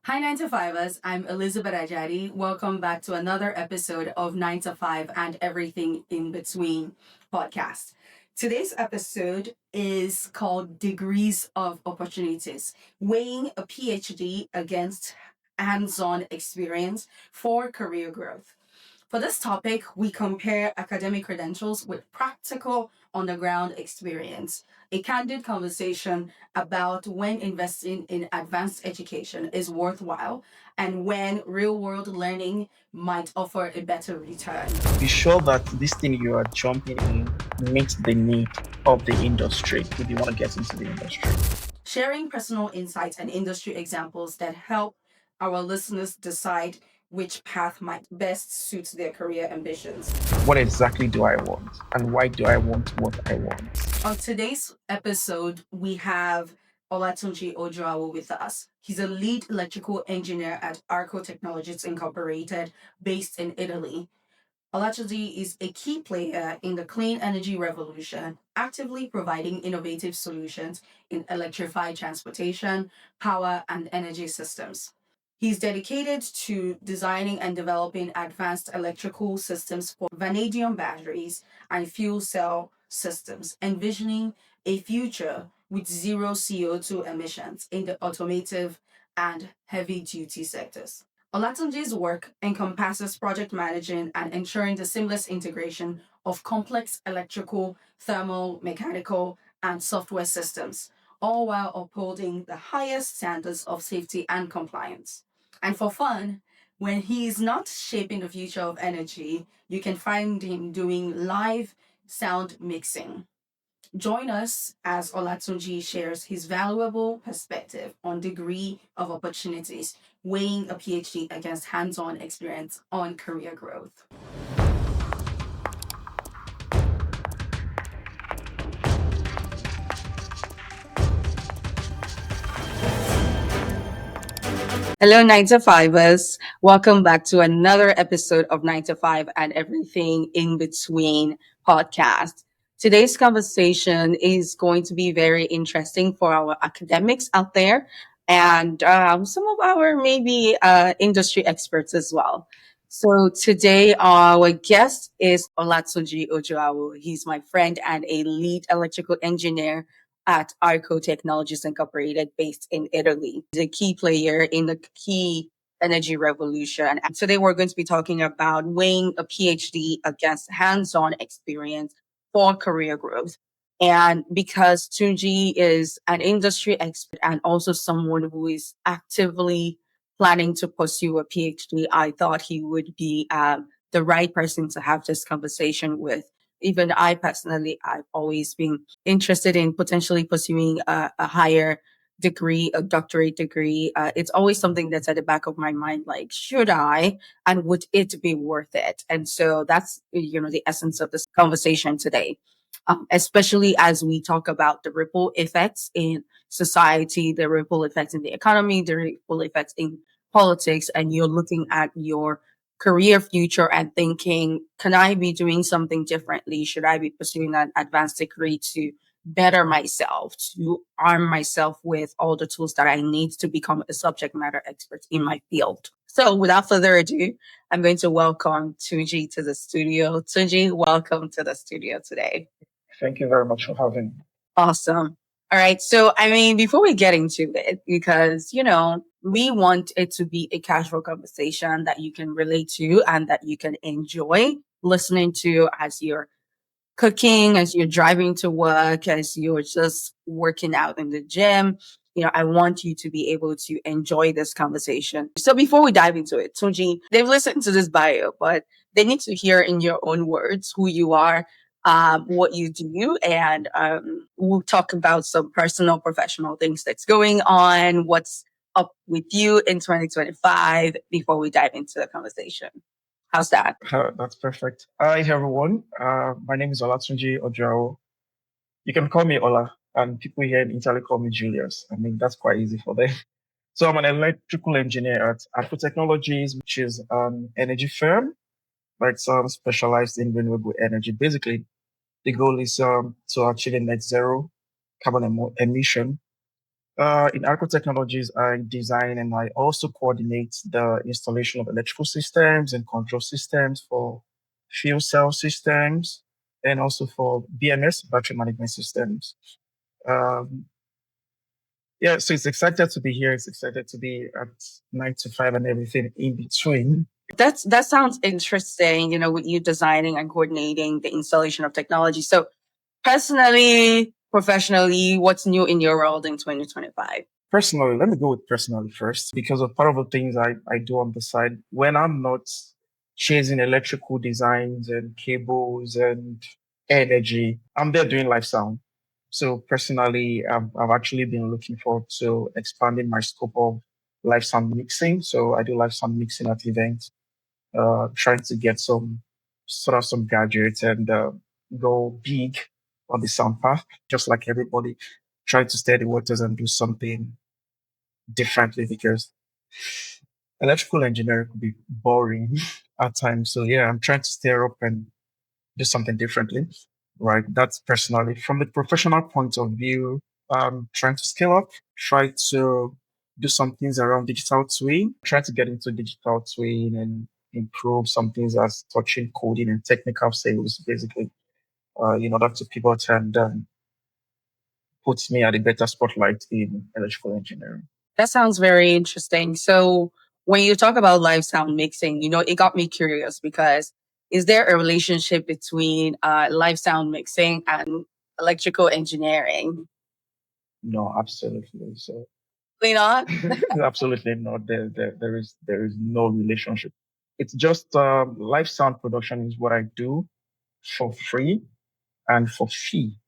Hi, 9 to 5ers. I'm Elizabeth Ajadi. Welcome back to another episode of 9 to 5 and Everything in Between podcast. Today's episode is called Degrees of Opportunities, weighing a PhD against hands on experience for career growth. For this topic, we compare academic credentials with practical on the ground experience, a candid conversation about when investing in advanced education is worthwhile and when real world learning might offer a better return. Be sure that this thing you are jumping in meets the need of the industry if you want to get into the industry. Sharing personal insights and industry examples that help our listeners decide which path might best suit their career ambitions. What exactly do I want? And why do I want what I want? On today's episode, we have Olatunji Ojoawo with us. He's a lead electrical engineer at Arco Technologies Incorporated, based in Italy. Olatunji is a key player in the clean energy revolution, actively providing innovative solutions in electrified transportation, power, and energy systems. He's dedicated to designing and developing advanced electrical systems for vanadium batteries and fuel cell systems, envisioning a future with zero CO2 emissions in the automotive and heavy duty sectors. Olatunji's work encompasses project managing and ensuring the seamless integration of complex electrical, thermal, mechanical, and software systems, all while upholding the highest standards of safety and compliance. And for fun, when he's not shaping the future of energy, you can find him doing live sound mixing. Join us as Olatunji shares his valuable perspective on degree of opportunities, weighing a PhD against hands-on experience on career growth. Hello, 9 to 5ers. Welcome back to another episode of 9 to 5 and Everything in Between podcast. Today's conversation is going to be very interesting for our academics out there and some of our maybe industry experts as well. So today our guest is Olatunji Ojoawo. He's my friend and a lead electrical engineer at Arco Technologies Incorporated, based in Italy. He's a key player in the key energy revolution. And today we're going to be talking about weighing a PhD against hands-on experience for career growth. And because Tunji is an industry expert and also someone who is actively planning to pursue a PhD, I thought he would be the right person to have this conversation with. Even I personally, I've always been interested in potentially pursuing a higher degree, a doctorate degree. It's always something that's at the back of my mind, like, should I, and would it be worth it? And so that's, the essence of this conversation today. Especially as we talk about the ripple effects in society, the ripple effects in the economy, the ripple effects in politics, and you're looking at your career future and thinking, can I be doing something differently? Should I be pursuing an advanced degree to better myself, to arm myself with all the tools that I need to become a subject matter expert in my field? So without further ado, I'm going to welcome Tunji to the studio. Tunji, welcome to the studio today. Thank you very much for having me. Awesome. All right. So, I mean, before we get into it, because, we want it to be a casual conversation that you can relate to and that you can enjoy listening to as you're cooking, as you're driving to work, as you're just working out in the gym. I want you to be able to enjoy this conversation. So before we dive into it, Tunji, they've listened to this bio, but they need to hear in your own words who you are, what you do, and we'll talk about some personal, professional things that's going on, what's up with you in 2025 before we dive into the conversation. How's that? That's perfect. Hi, everyone. My name is Olatunji Ojoawo. You can call me Ola, and people here in Italy call me Julius. I mean, that's quite easy for them. So I'm an electrical engineer at Arco Technologies, which is an energy firm that's specialized in renewable energy. Basically, the goal is to achieve a net zero carbon emission In Agro Technologies, I design and I also coordinate the installation of electrical systems and control systems for fuel cell systems and also for BMS, battery management systems. Um, yeah, so it's excited to be here. It's excited to be at 9 to 5 and everything in between. That sounds interesting, with you designing and coordinating the installation of technology. So personally, professionally, what's new in your world in 2025? Personally, let me go with personally first because of part of the things I do on the side when I'm not chasing electrical designs and cables and energy, I'm there doing live sound. So personally, I've actually been looking forward to expanding my scope of live sound mixing. So I do live sound mixing at events, trying to get some gadgets and go big on the sound path, just like everybody, trying to steady waters and do something differently because electrical engineering could be boring at times. So yeah, I'm trying to stir up and do something differently. Right. That's personally. From the professional point of view, trying to scale up, try to do some things around digital twin, try to get into digital twin and improve some things as touching coding and technical sales, basically, in order to pivot and put me at a better spotlight in electrical engineering. That sounds very interesting. So when you talk about live sound mixing, it got me curious because is there a relationship between live sound mixing and electrical engineering? No, absolutely. So Probably not. absolutely not. There is no relationship. It's just live sound production is what I do for free and for fee.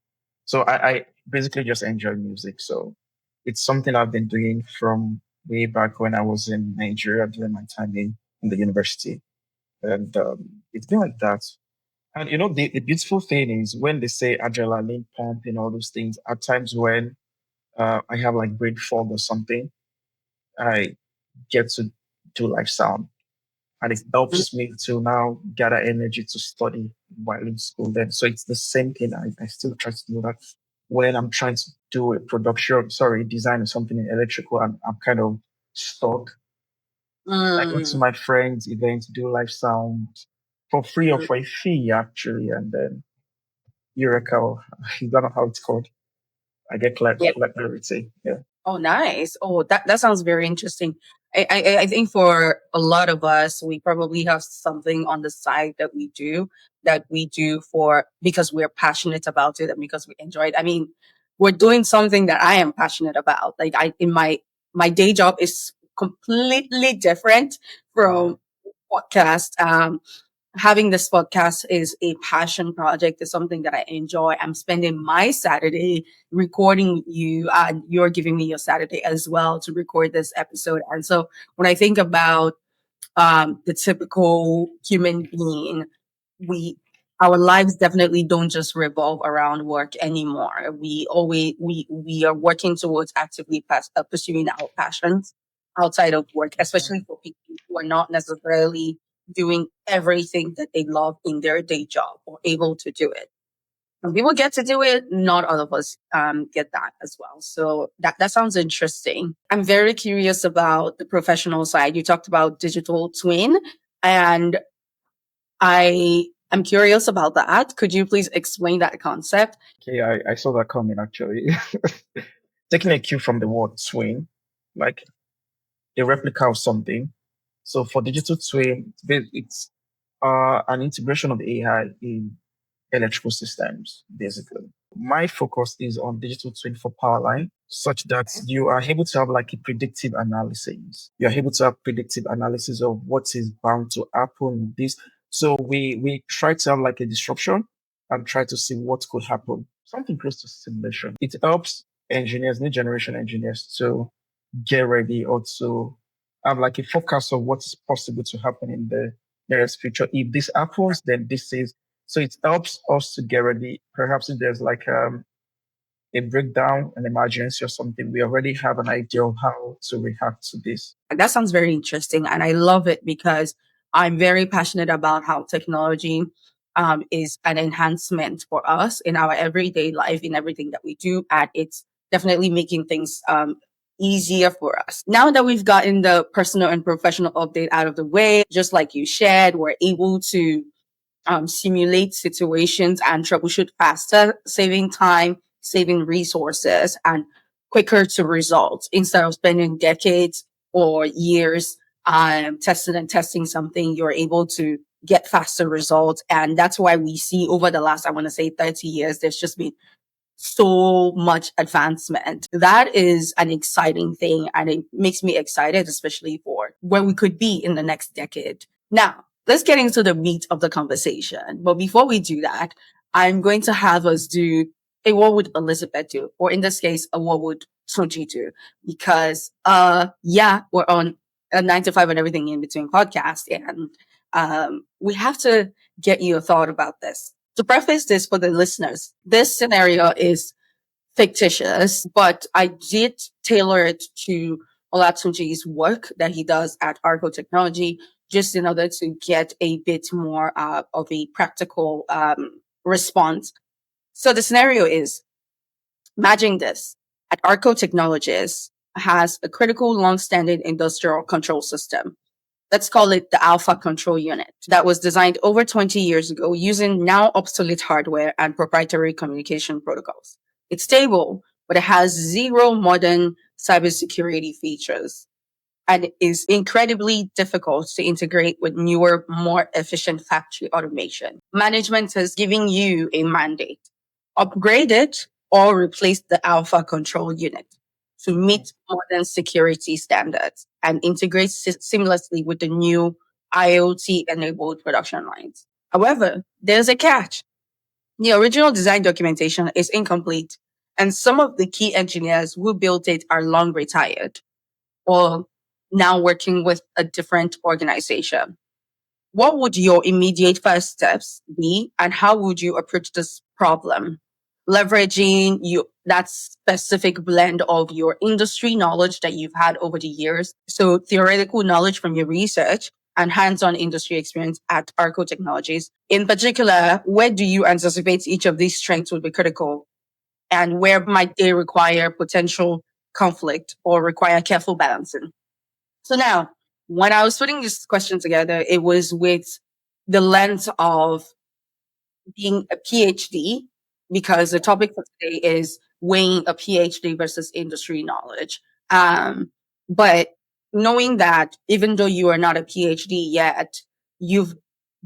So I basically just enjoy music. So it's something I've been doing from way back when I was in Nigeria during my time in the university. And it's been like that. And the beautiful thing is when they say adrenaline pump and all those things, at times when I have like brain fog or something, I get to do live sound. And it helps me to now gather energy to study while in school then. So it's the same thing. I still try to do that when I'm trying to do a production, sorry, design or something in electrical, and I'm kind of stuck. I go to my friends' events, do live sound for free or for a fee actually, and then Eureka, you don't know how it's called. I get clarity. Yeah. Oh, nice. Oh, that sounds very interesting. I think for a lot of us, we probably have something on the side that we do for because we're passionate about it and because we enjoy it. I mean, we're doing something that I am passionate about. Like I in my day job is completely different from podcast. Having this podcast is a passion project. It's something that I enjoy. I'm spending my Saturday recording with you, and you're giving me your Saturday as well to record this episode. And so when I think about the typical human being, we our lives definitely don't just revolve around work anymore. We are working towards actively pursuing our passions outside of work, especially for people who are not necessarily doing everything that they love in their day job or able to do it. Some people get to do it, not all of us get that as well. So that sounds interesting. I'm very curious about the professional side. You talked about digital twin, and I am curious about that. Could you please explain that concept? Okay, I saw that coming actually. Taking a cue from the word twin, like a replica of something. So for digital twin, it's an integration of AI in electrical systems, basically. My focus is on digital twin for power line, such that you are able to have like a predictive analysis. You're able to have predictive analysis of what is bound to happen in this. So we try to have like a disruption and try to see what could happen. Something close to simulation. It helps engineers, new generation engineers to get ready or to have like a forecast of what's possible to happen in the nearest future. If this happens, then this is so it helps us to get ready. Perhaps if there's like a breakdown, an emergency or something, we already have an idea of how to react to this. That sounds very interesting. And I love it because I'm very passionate about how technology is an enhancement for us in our everyday life, in everything that we do. And it's definitely making things easier for us. Now that we've gotten the personal and professional update out of the way, just like you shared, we're able to simulate situations and troubleshoot faster, saving time, saving resources, and quicker to results instead of spending decades or years testing and testing something. You're able to get faster results. And that's why we see over the last, I want to say 30 years, there's just been so much advancement. That is an exciting thing. And it makes me excited, especially for where we could be in the next decade. Now, let's get into the meat of the conversation. But before we do that, I'm going to have us do a what would Elizabeth do? Or in this case, a what would Soji do? Because, yeah, we're on a 9 to 5 and everything in between podcast. And, we have to get your thought about this. To preface this for the listeners, this scenario is fictitious, but I did tailor it to Olatunji's work that he does at Arco Technology, just in order to get a bit more of a practical response. So the scenario is, imagine this. At Arco Technologies has a critical long-standing industrial control system. Let's call it the Alpha Control Unit, that was designed over 20 years ago using now obsolete hardware and proprietary communication protocols. It's stable, but it has zero modern cybersecurity features and is incredibly difficult to integrate with newer, more efficient factory automation. Management is giving you a mandate: upgrade it or replace the Alpha Control Unit to meet modern security standards and integrate seamlessly with the new IoT enabled production lines. However, there's a catch. The original design documentation is incomplete, and some of the key engineers who built it are long retired or now working with a different organization. What would your immediate first steps be, and how would you approach this problem? Leveraging that specific blend of your industry knowledge that you've had over the years. So theoretical knowledge from your research and hands-on industry experience at Arco Technologies. In particular, where do you anticipate each of these strengths would be critical, and where might they require potential conflict or require careful balancing? So now, when I was putting this question together, it was with the lens of being a PhD, because the topic for today is weighing a PhD versus industry knowledge. But knowing that even though you are not a PhD yet, you've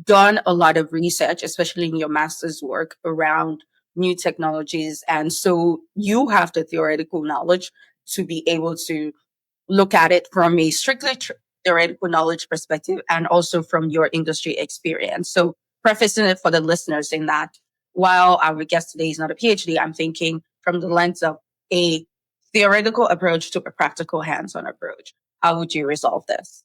done a lot of research, especially in your master's work around new technologies. And so you have the theoretical knowledge to be able to look at it from a strictly theoretical knowledge perspective and also from your industry experience. So, prefacing it for the listeners in that while our guest today is not a PhD, I'm thinking from the lens of a theoretical approach to a practical hands on approach. How would you resolve this?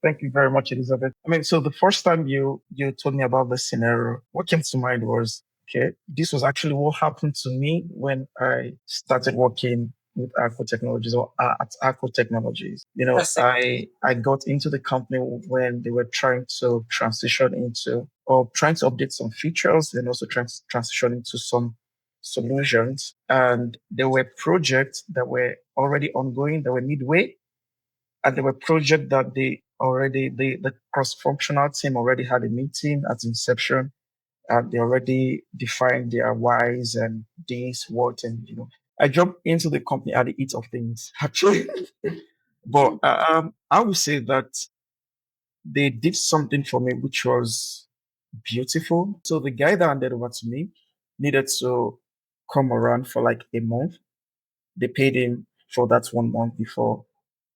Thank you very much, Elizabeth. I mean, so the first time you told me about this scenario, what came to mind was, okay, this was actually what happened to me when I started working with Arco Technologies or at Arco Technologies. You know, I got into the company when they were trying to transition into or trying to update some features and also trying to transition into some solutions. And there were projects that were already ongoing, that were midway, and there were projects that the cross-functional team already had a meeting at inception, and they already defined their whys and this, what, and I jumped into the company at the heat of things, actually. But I would say that they did something for me which was beautiful. So the guy that handed over to me needed to come around for like a month. They paid him for that 1 month before,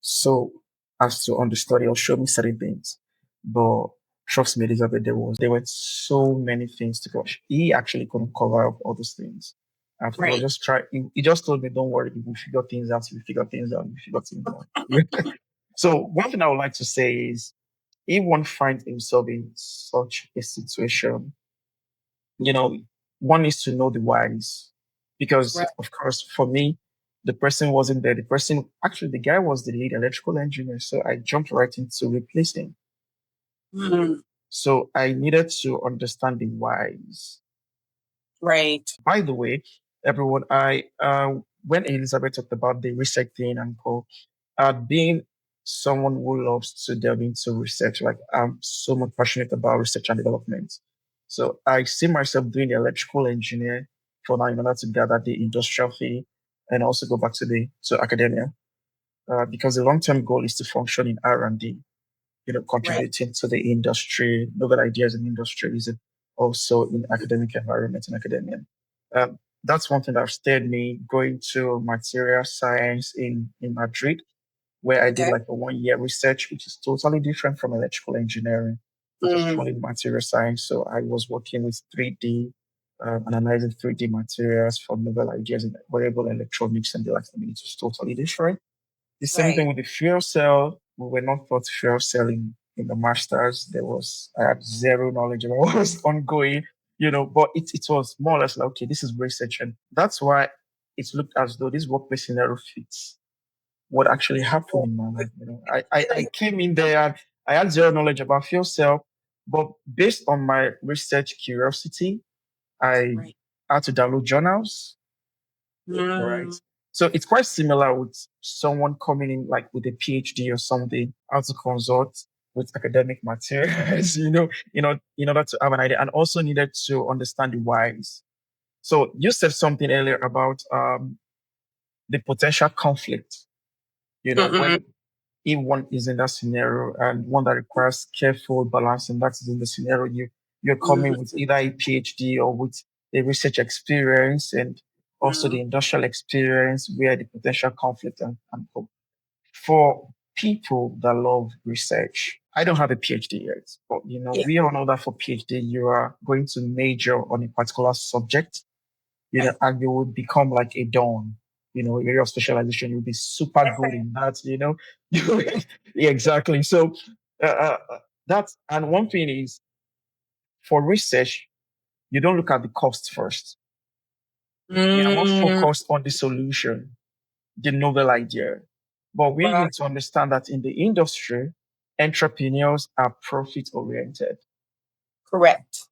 so as to understudy or show me certain things. But trust me, Elizabeth, there were so many things to watch. He actually couldn't cover up all those things. And he was just try. He just told me, "Don't worry, we figure things out. We figure things out. We figure things out." So one thing I would like to say is, if one finds himself in such a situation, you know, one needs to know the whys. Because, of course, for me, the person wasn't there. Actually, the guy was the lead electrical engineer. So I jumped right into replacing. So I needed to understand the whys. Right. By the way, everyone, I when Elizabeth talked about the research thing and co, being someone who loves to delve into research, like I'm so much passionate about research and development. So I see myself doing the electrical engineer for now in order to gather the industrial fee and also go back to the to academia. Because the long-term goal is to function in R&D, Right. contributing to the industry, novel ideas in industry is also in academic environment and academia. That's one thing that steered me going to material science in Madrid, where I did Okay. like a 1 year research, which is totally different from electrical engineering, which is Mm, fully material science. So I was working with 3D, analyzing 3D materials for novel ideas in wearable electronics and the like. I mean, it was totally different. The same thing right. with the fuel cell. We were not taught fuel cell in the masters. I had zero knowledge about what was ongoing, but it was more or less like, okay, this is research. And that's why it looked as though this workplace scenario fits what actually happened in my life. I came in there and I had zero knowledge about fuel cell, but based on my research curiosity, I Right. had to download journals. Right. Mm, So it's quite similar with someone coming in like with a PhD or something, how to consult with academic materials, in order to have an idea and also needed to understand the whys. So you said something earlier about the potential conflict, mm-mm, when if one is in that scenario and one that requires careful balance, and that is in the scenario you're coming mm, with either a PhD or with a research experience and also the mm. industrial experience where the potential conflict and hope. For people that love research, I don't have a PhD yet, but Yeah. we all know that for PhD you are going to major on a particular subject, Right. and you will become like a dawn, area of specialization. You'll be super good in that, yeah, exactly. So, that's, and one thing is for research, you don't look at the cost first. We are more Mm, focused on the solution, the novel idea. But we right. need to understand that in the industry, entrepreneurs are profit oriented. Correct.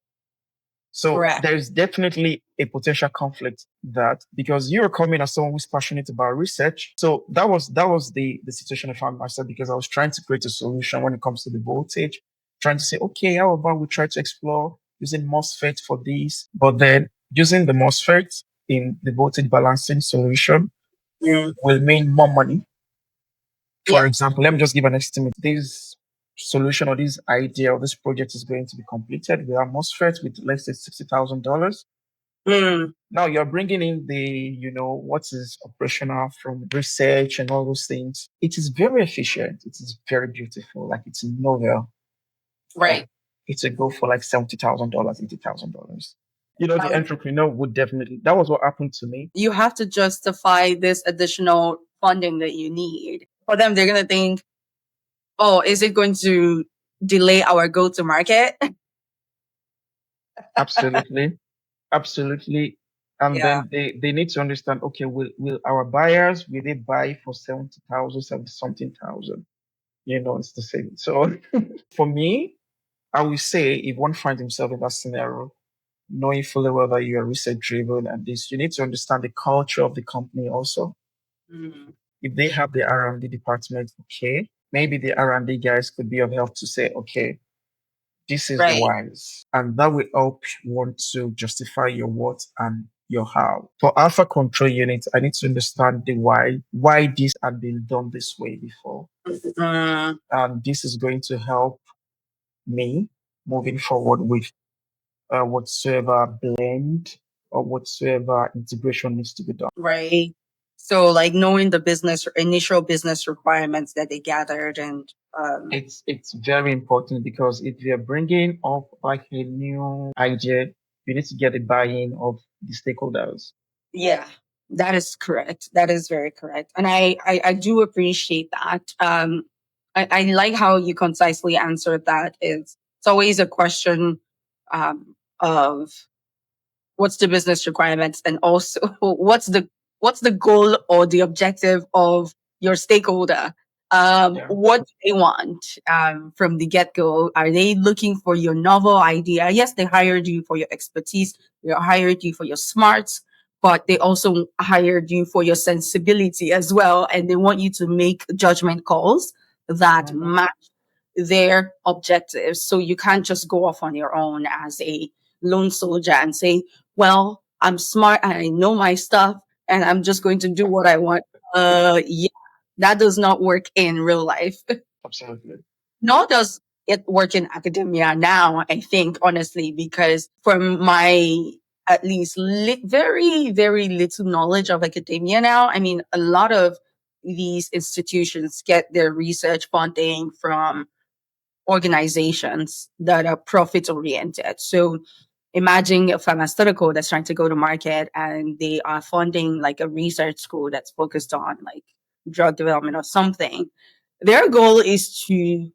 So Correct. there's definitely a potential conflict that because you're coming as someone who's passionate about research. So that was the situation I found myself because I was trying to create a solution when it comes to the voltage, trying to say, okay, how about we try to explore using MOSFET for this, but then using the MOSFET in the voltage balancing solution Mm, will mean more money. yeah. For example, let me just give an estimate. This solution or this idea or this project is going to be completed with a MOSFET with let's say $60,000. Mm, Now you're bringing in what is operational from research and all those things. It is very efficient. It is very beautiful. Like it's novel. But right. it's a go for like $70,000, $80,000. Now The entrepreneur would definitely, that was what happened to me. you have to justify this additional funding that you need. For them, they're gonna think, oh, is it going to delay our go to market? Absolutely. Absolutely. And Yeah. then they need to understand, okay, will our buyers, will they buy for 70,000, 70 something thousand? It's the same. So for me, I will say if one finds himself in that scenario, knowing fully well that you are research driven and this, you need to understand the culture of the company also. Mm, If they have the R&D department, okay, maybe the R&D guys could be of help to say, okay, this is the right. whys, and that will help you want to justify your what and your how. For alpha control units, I need to understand the why this had been done this way before, Mm, and this is going to help me moving forward with whatsoever blend or whatsoever integration needs to be done. right. So, like knowing the business initial business requirements that they gathered, and It's very important because if you're bringing up like a new idea, you need to get the buy-in of the stakeholders. yeah, that is correct. That is very correct, and I do appreciate that. I like how you concisely answered that. It's always a question of what's the business requirements, and also what's the goal or the objective of your stakeholder. Yeah. What do they want from the get-go? Are they looking for your novel idea? Yes, they hired you for your expertise, they hired you for your smarts, but they also hired you for your sensibility as well. And they want you to make judgment calls that Mhm. match their objectives. So you can't just go off on your own as a lone soldier and say, well, I'm smart and I know my stuff and I'm just going to do what I want. Yeah, that does not work in real life. Absolutely. Nor does it work in academia now, I think, honestly, because from my at least very, very little knowledge of academia now, I mean, a lot of these institutions get their research funding from organizations that are profit oriented. So imagine a pharmaceutical that's trying to go to market and they are funding like a research school that's focused on like drug development or something. Their goal is to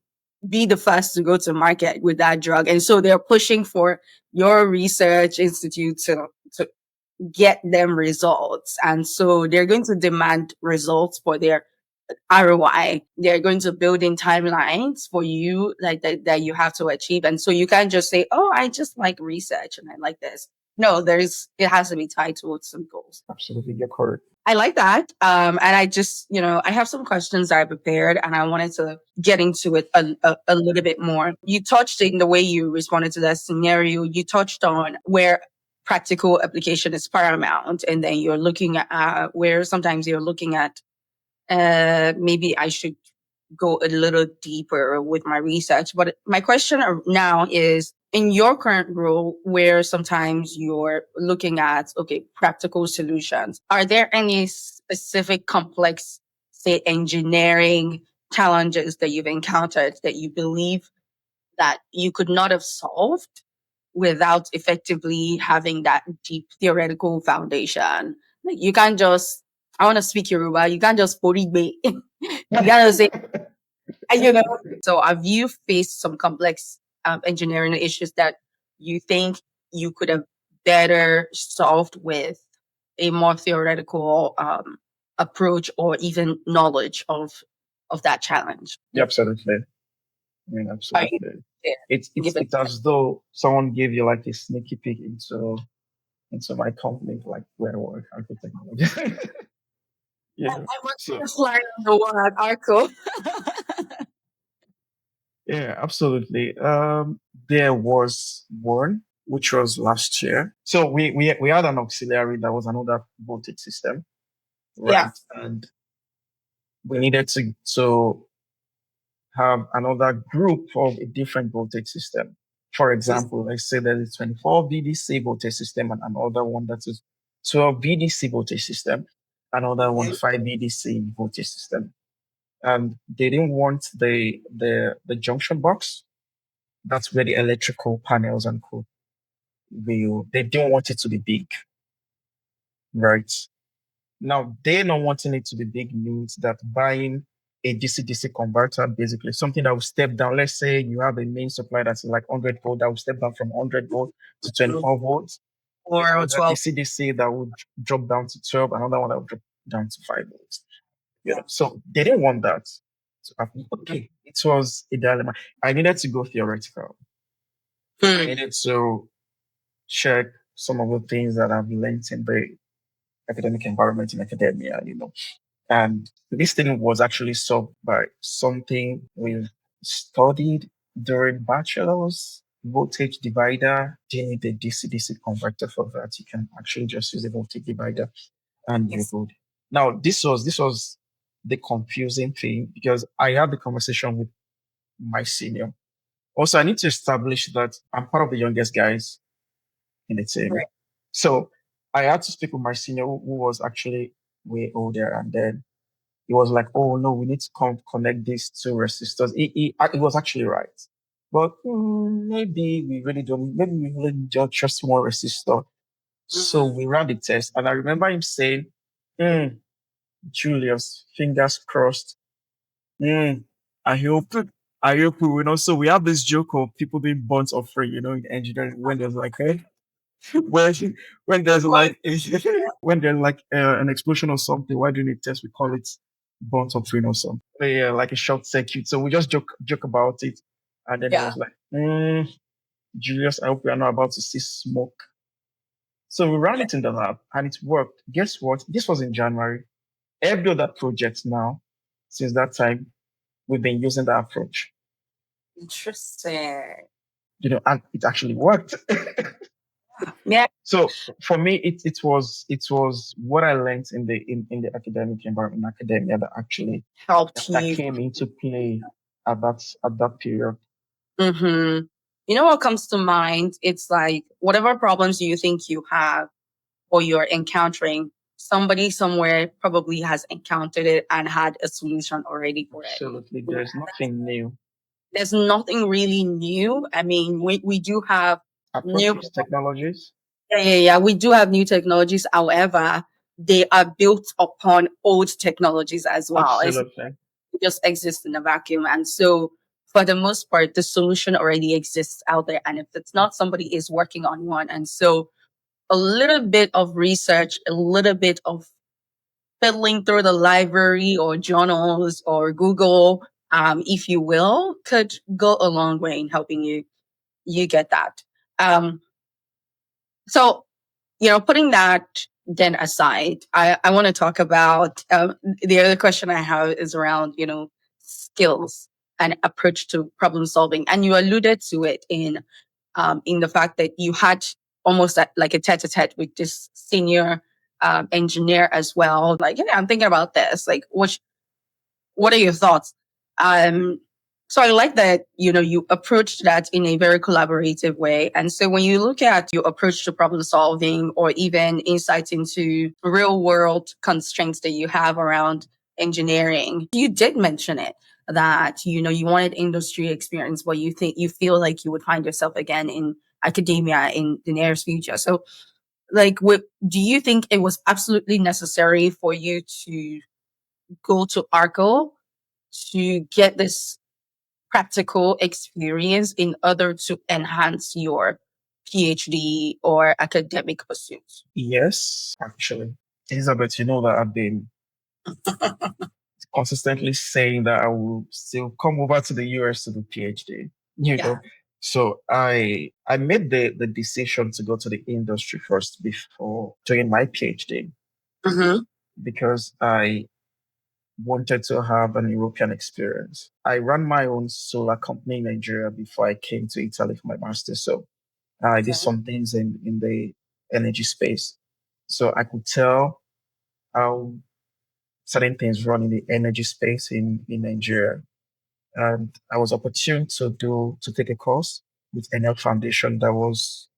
be the first to go to market with that drug. And so they're pushing for your research institute to get them results. And so they're going to demand results for their ROI. They're going to build in timelines for you like that you have to achieve. And so you can't just say, oh, I just like research and I like this. No, it has to be tied towards some goals. Absolutely. You're correct. I like that. And I just, I have some questions that I prepared and I wanted to get into it a little bit more. You touched in the way you responded to that scenario. You touched on where practical application is paramount. And then you're looking at where sometimes you're looking at maybe I should go a little deeper with my research. But my question now is in your current role, where sometimes you're looking at, okay, practical solutions, are there any specific complex, say, engineering challenges that you've encountered that you believe that you could not have solved without effectively having that deep theoretical foundation? Like you can't just, I want to speak Yoruba, you can't just me. You gotta say, you know. So have you faced some complex engineering issues that you think you could have better solved with a more theoretical approach or even knowledge of that challenge? Yeah, absolutely. I mean, Are you absolutely. there? It's Give it. it's as though someone gave you like a sneaky peek into my company, like where I work, Arco Technology. I Yeah. work So on a flyer on the wall at Arco. yeah, absolutely. There was one which was last year. So we had an auxiliary that was another voltage system, Yeah. right? And we needed to have another group of a different voltage system. For example, let's say there is 24 VDC voltage system and another one that is 12 VDC voltage system, another one 5 VDC voltage system. And they didn't want the junction box. That's where the electrical panels and code will. They didn't want it to be big, right? Now, they not wanting it to be big means that buying a DC-DC converter, basically something that will step down. Let's say you have a main supply that's like 100 volt that will step down from 100 volt to 24 volts. Then Or another 12. DC-DC that would drop down to 12, another one that would drop down to 5 volts. So they didn't want that. So okay, it was a dilemma. I needed to go theoretical. I Hmm. needed to check some of the things that I've learned in the academic environment in academia. And this thing was actually solved by something we've studied during bachelor's voltage divider. Do you need a DC-DC converter for that? You can actually just use a voltage divider and you're good. Now, this was the confusing thing because I had the conversation with my senior. Also, I need to establish that I'm part of the youngest guys in the team. Right. So I had to speak with my senior who was actually way older, and then he was like, "Oh no, we need to connect these two resistors." It was actually right, but maybe we really don't. Maybe we really don't trust one resistor. So we ran the test, and I remember him saying, "Hmm, Julius, fingers crossed. Hmm, I hope." I hope we will not. So we have this joke of people being burnt or free, in engineering when there's like, hey, when when there's like when there's like an explosion or something, why do you need test? We call it burnt off or something. Yeah, like a short circuit. So we just joke about it, and then it Yeah. was like, Julius, I hope we are not about to see smoke. So we ran it in the lab and it worked. Guess what? This was in January. Every other project now, since that time, we've been using that approach, Interesting. and it actually worked. Yeah. So for me, it was what I learned in the academic environment, in academia, that actually Helped that you. came into play at that period. Mm-hmm. You know what comes to mind? It's like whatever problems you think you have or you're encountering, somebody somewhere probably has encountered it and had a solution already for it. Absolutely, there's nothing new. There's nothing really new. I mean, we do have new, Approaches, technologies. yeah. We do have new technologies. However, they are built upon old technologies as well. Absolutely. It just exists in a vacuum. And so, for the most part, the solution already exists out there. And if it's not, somebody is working on one. And so, a little bit of research, a little bit of fiddling through the library or journals or Google, if you will, could go a long way in helping you get that. Um, so putting that then aside, I want to talk about the other question I have is around, skills and approach to problem solving. And you alluded to it in the fact that you had almost like a tete a tete with this senior engineer as well. Like, yeah, I'm thinking about this. Like, what are your thoughts? Um, so I like that, you approached that in a very collaborative way. And so when you look at your approach to problem solving or even insights into real world constraints that you have around engineering, you did mention it that, you wanted industry experience, but you feel like you would find yourself again in academia in the nearest future. So like, do you think it was absolutely necessary for you to go to ARCO to get this practical experience in order to enhance your PhD or academic pursuits? Yes, actually. Elizabeth, you know that I've been consistently saying that I will still come over to the US to do PhD. You Yeah. know, so I made the decision to go to the industry first before doing my PhD, Mm-hmm. because I wanted to have an European experience. I ran my own solar company in Nigeria before I came to Italy for my master's. So I did Okay. some things in the energy space. So I could tell how certain things run in the energy space in Nigeria. And I was opportune to take a course with NL Foundation that was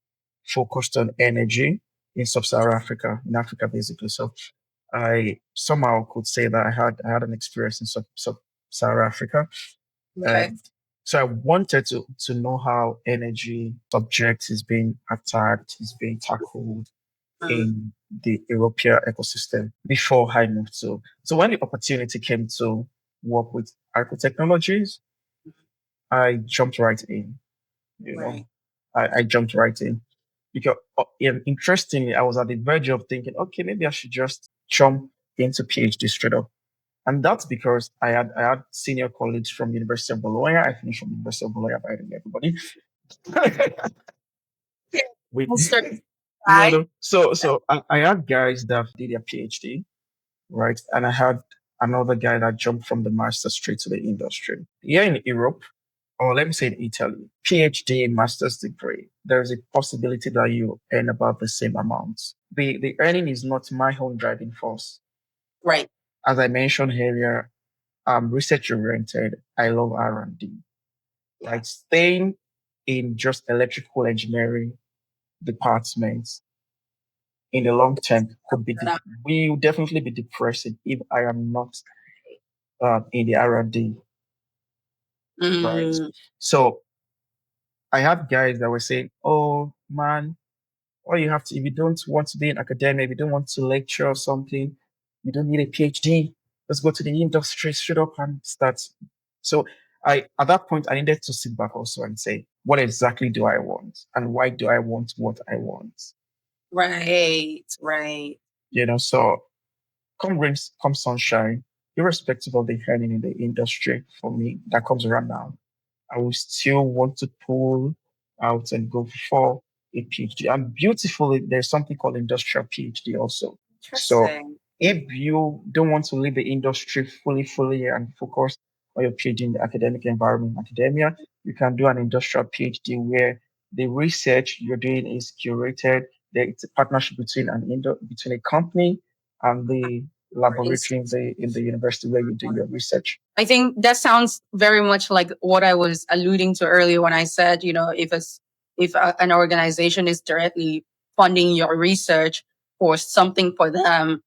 focused on energy in sub-Saharan Africa, in Africa basically. So I somehow could say that I had an experience in sub-Saharan Africa. Okay. So I wanted to know how energy subject is being attacked, is being tackled Mm. in the European ecosystem before I moved to. So when the opportunity came to work with Arco Technologies, I jumped right in. You know, Right. I jumped right in because interestingly, I was at the verge of thinking, okay, maybe I should just jump into PhD straight up. And that's because I had senior colleagues from University of Bologna. I finished from University of Bologna, by the way, everybody. Yeah. we, We'll start. Right. so I had guys that did their PhD, right? And I had another guy that jumped from the master straight to the industry. Here in Europe, or let me say in Italy, PhD, master's degree, there's a possibility that you earn about the same amount. The earning is not my own driving force. Right. As I mentioned earlier, I'm research oriented. I love R&D. Like staying in just electrical engineering departments in the long term will definitely be depressing if I am not in the R&D, right? Mm, So I have guys that were saying, "Oh man, all you have to, if you don't want to be in academia, if you don't want to lecture or something, you don't need a PhD. Let's go to the industry straight up and start." So at that point, I needed to sit back also and say, what exactly do I want? And why do I want what I want? right. Right. So come rain, come sunshine, irrespective of the earning in the industry for me that comes around now, I will still want to pull out and go for a PhD. And beautifully, there's something called industrial PhD also. So Interesting. if you don't want to leave the industry fully and focus on your PhD in the academic environment, academia, you can do an industrial PhD where the research you're doing is curated. It's a partnership between between a company and the laboratory in the university where you do your research. I think that sounds very much like what I was alluding to earlier when I said, an organization is directly funding your research for something for them,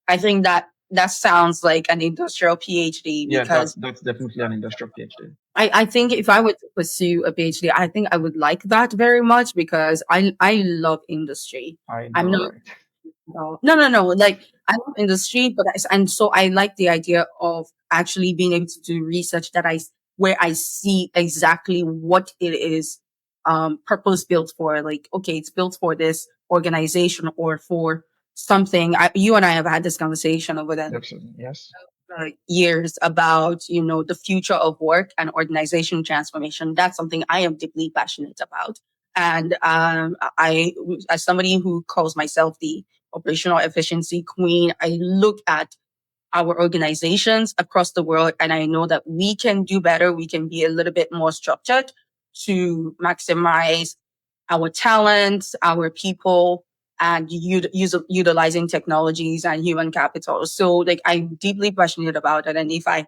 I think that sounds like an industrial PhD Yeah, because that's definitely an industrial PhD. I think if I were to pursue a PhD, I think I would like that very much because I love industry. I know, I'm not right? no. Like I love industry, and so I like the idea of actually being able to do research where I see exactly what it is purpose built for. Like, okay, it's built for this organization or for something. You and I have had this conversation over the Absolutely, yes. years about the future of work and organization transformation. That's something I am deeply passionate about, and I, as somebody who calls myself the operational efficiency queen, I look at our organizations across the world and I know that we can do better. We can be a little bit more structured to maximize our talents, our people, and utilizing technologies and human capital. So, like, I'm deeply passionate about it. And if I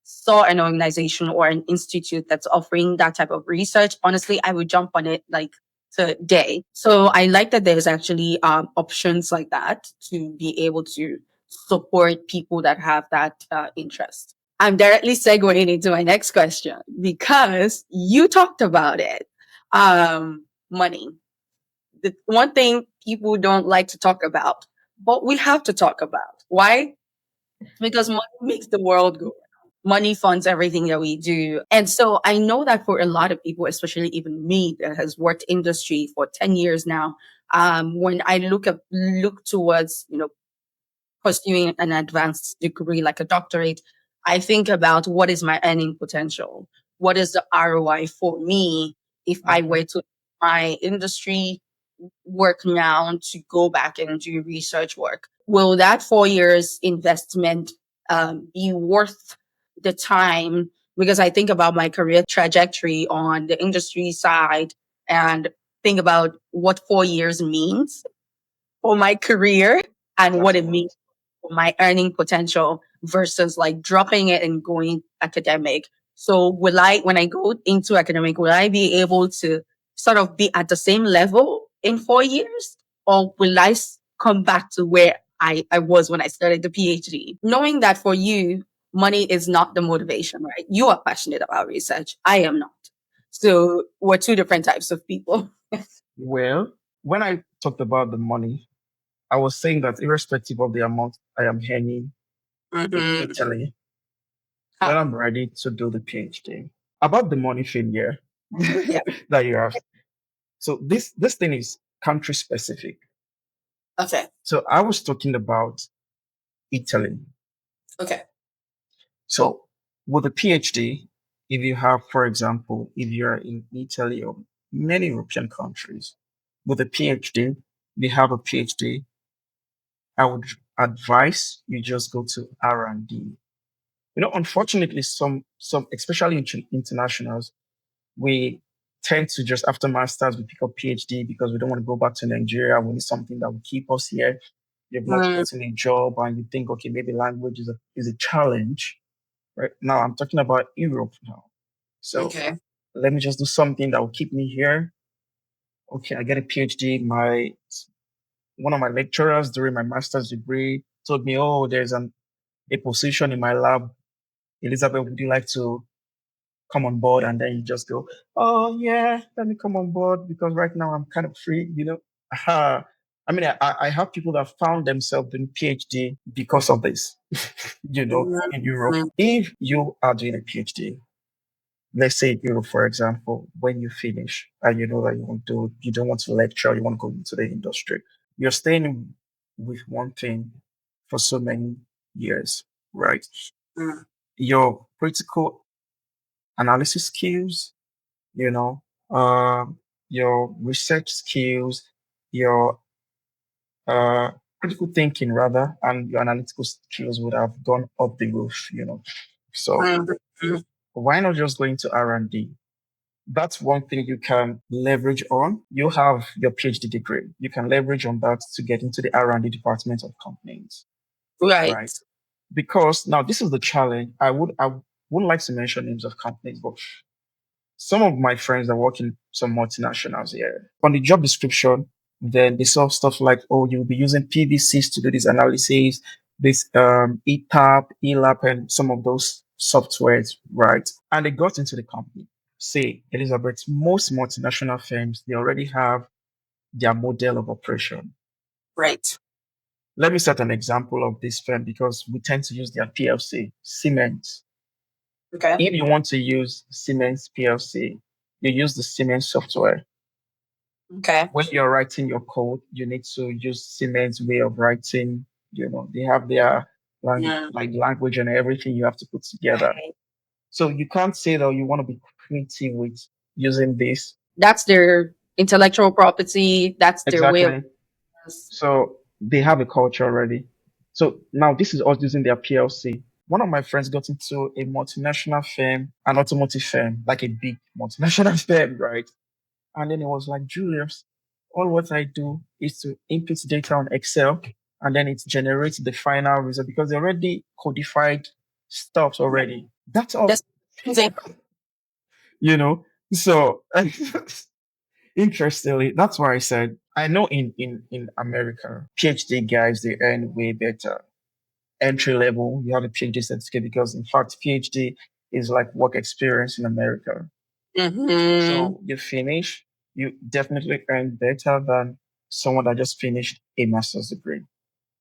saw an organization or an institute that's offering that type of research, honestly, I would jump on it like today. So I like that there's actually options like that to be able to support people that have that interest. I'm directly segueing into my next question because you talked about it. Money. The one thing people don't like to talk about, but we have to talk about. Why? Because money makes the world go. Money funds everything that we do. And so I know that for a lot of people, especially even me that has worked industry for 10 years now, when I look towards, pursuing an advanced degree like a doctorate, I think about what is my earning potential? What is the ROI for me if I Okay. were to my industry work now to go back and do research work? Will that 4 years investment be worth the time? Because I think about my career trajectory on the industry side and think about what 4 years means for my career and That's what a it lot. means for my earning potential versus like dropping it and going academic. So when I go into academic, will I be able to sort of be at the same level in 4 years? Or will come back to where I was when I started the PhD? Knowing that for you, money is not the motivation, right? You are passionate about research. I am not. So we're two different types of people. Well, when I talked about the money, I was saying that irrespective of the amount I am earning in Mhm. Italy, when I'm ready to do the PhD. About the money thing here Yeah. that you asked. So this thing is country specific. Okay. So I was talking about Italy. Okay. So with a PhD, if you have, for example, if you're in Italy or many European countries, with a PhD, if you have a PhD, I would advise you just go to R&D. Unfortunately, some especially internationals, we tend to just after masters we pick up PhD because we don't want to go back to Nigeria. We need something that will keep us here. You've not Mm, gotten a job and you think, okay, maybe language is a challenge. Right now, I'm talking about Europe now. So okay. let me just do something that will keep me here. Okay, I get a PhD. My one of my lecturers during my master's degree told me, oh, there's a position in my lab. Elizabeth, would you like to come on board? And then you just go, oh yeah, let me come on board because right now I'm kind of free. I mean, I have people that found themselves doing PhD because of this, in Europe. Mm, If you are doing a PhD, let's say in Europe, for example, when you finish and you know that you don't want to lecture, you want to go into the industry, you're staying with one thing for so many years, right? mm, Your critical analysis skills, you know, your research skills, your uh, critical thinking rather, and your analytical skills would have gone up the roof. So Mhm. why not just go into R&D? That's one thing you can leverage on. You have your PhD degree. You can leverage on that to get into the R&D department of companies, Right. right? Because now this is the challenge. I wouldn't like to mention names of companies, but some of my friends that work in some multinationals here, on the job description, then they saw stuff like, oh, you'll be using PVCs to do this analysis, this ETAP, ELAP, and some of those softwares, right? And they got into the company. Say, Elizabeth, most multinational firms, they already have their model of operation. Right. Let me set an example of this firm because we tend to use their PLC, Siemens. Okay. If you want to use Siemens PLC, you use the Siemens software. Okay. When you're writing your code, you need to use Siemens way of writing. They have their Mm. like language and everything you have to put together. Right. So you can't say that you want to be creative with using this. That's their intellectual property. That's their way of. Exactly. So they have a culture already. So now this is us using their PLC. One of my friends got into a multinational firm, an automotive firm, like a big multinational firm, right? And then it was like, Julius, all what I do is to input data on Excel and then it generates the final result because they already codified stuff already. That's all, That's amazing. you know. So interestingly, that's why I said I know in America, PhD guys they earn way better. Entry level, you have a PhD certificate because in fact PhD is like work experience in America. Hmm. So you finish, you definitely earn better than someone that just finished a master's degree.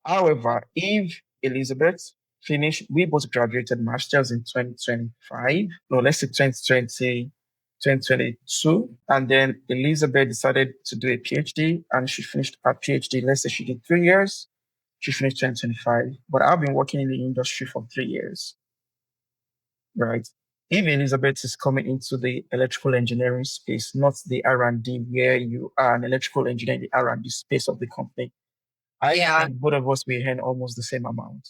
However, if Elizabeth finished, we both graduated masters in 2025, no, let's say 2020, 2022. And then Elizabeth decided to do a PhD and she finished her PhD. Let's say she did 3 years. She finished 2025. But I've been working in the industry for 3 years, right? If Elizabeth is coming into the electrical engineering space, not the R&D where you are an electrical engineer in the R&D space of the company, I Yeah. think both of us will earn almost the same amount